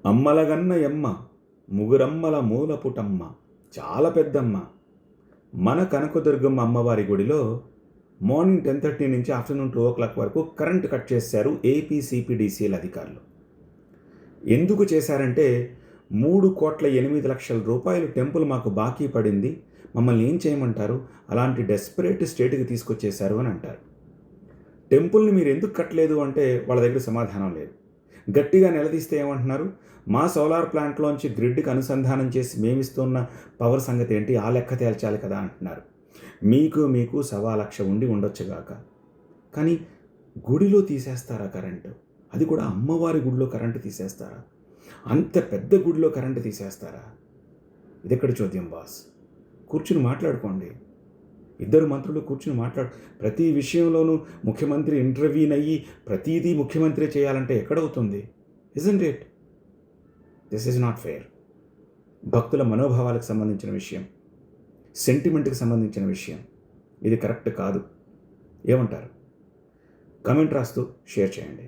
అమ్మలగన్న యమ్మ ముగురమ్మల మూలపుటమ్మ చాలా పెద్దమ్మ మన కనకదుర్గమ్మ అమ్మవారి గుడిలో మార్నింగ్ 10:30 నుంచి ఆఫ్టర్నూన్ 2 వరకు కరెంట్ కట్ చేశారు ఏపీసీపీడీసీఎల్ అధికారులు. ఎందుకు చేశారంటే 3,08,00,000 రూపాయలు టెంపుల్ మాకు బాకీ పడింది, మమ్మల్ని ఏం చేయమంటారు, అలాంటి డెస్పరేట్ స్టేట్కి తీసుకొచ్చేశారు అని అంటారు. టెంపుల్ని మీరు ఎందుకు కట్టలేదు అంటే వాళ్ళ దగ్గర సమాధానం లేదు. గట్టిగా నిలదీస్తే ఏమంటున్నారు, మా సోలార్ ప్లాంట్లోంచి గ్రిడ్కి అనుసంధానం చేసి మేమిస్తున్న పవర్ సంగతి ఏంటి, ఆ లెక్క తేల్చాలి కదా అంటున్నారు. మీకు 1,00,000 ఉండి ఉండొచ్చుగాక, కానీ గుడిలో తీసేస్తారా కరెంటు? అది కూడా అమ్మవారి గుడిలో కరెంటు తీసేస్తారా? అంత పెద్ద గుడిలో కరెంటు తీసేస్తారా? ఇదెక్కడి చోద్యం బాస్? కూర్చుని మాట్లాడుకోండి. ఇద్దరు మంత్రులు కూర్చుని ప్రతి విషయంలోనూ ముఖ్యమంత్రి ఇంటర్వ్యూన్ అయ్యి ప్రతిదీ ముఖ్యమంత్రి చేయాలంటే ఎక్కడవుతుంది? Isn't it? This is not fair. భక్తుల మనోభావాలకు సంబంధించిన విషయం, సెంటిమెంట్కి సంబంధించిన విషయం, ఇది కరెక్ట్ కాదు. ఏమంటారు? కామెంట్ రాస్తూ షేర్ చేయండి.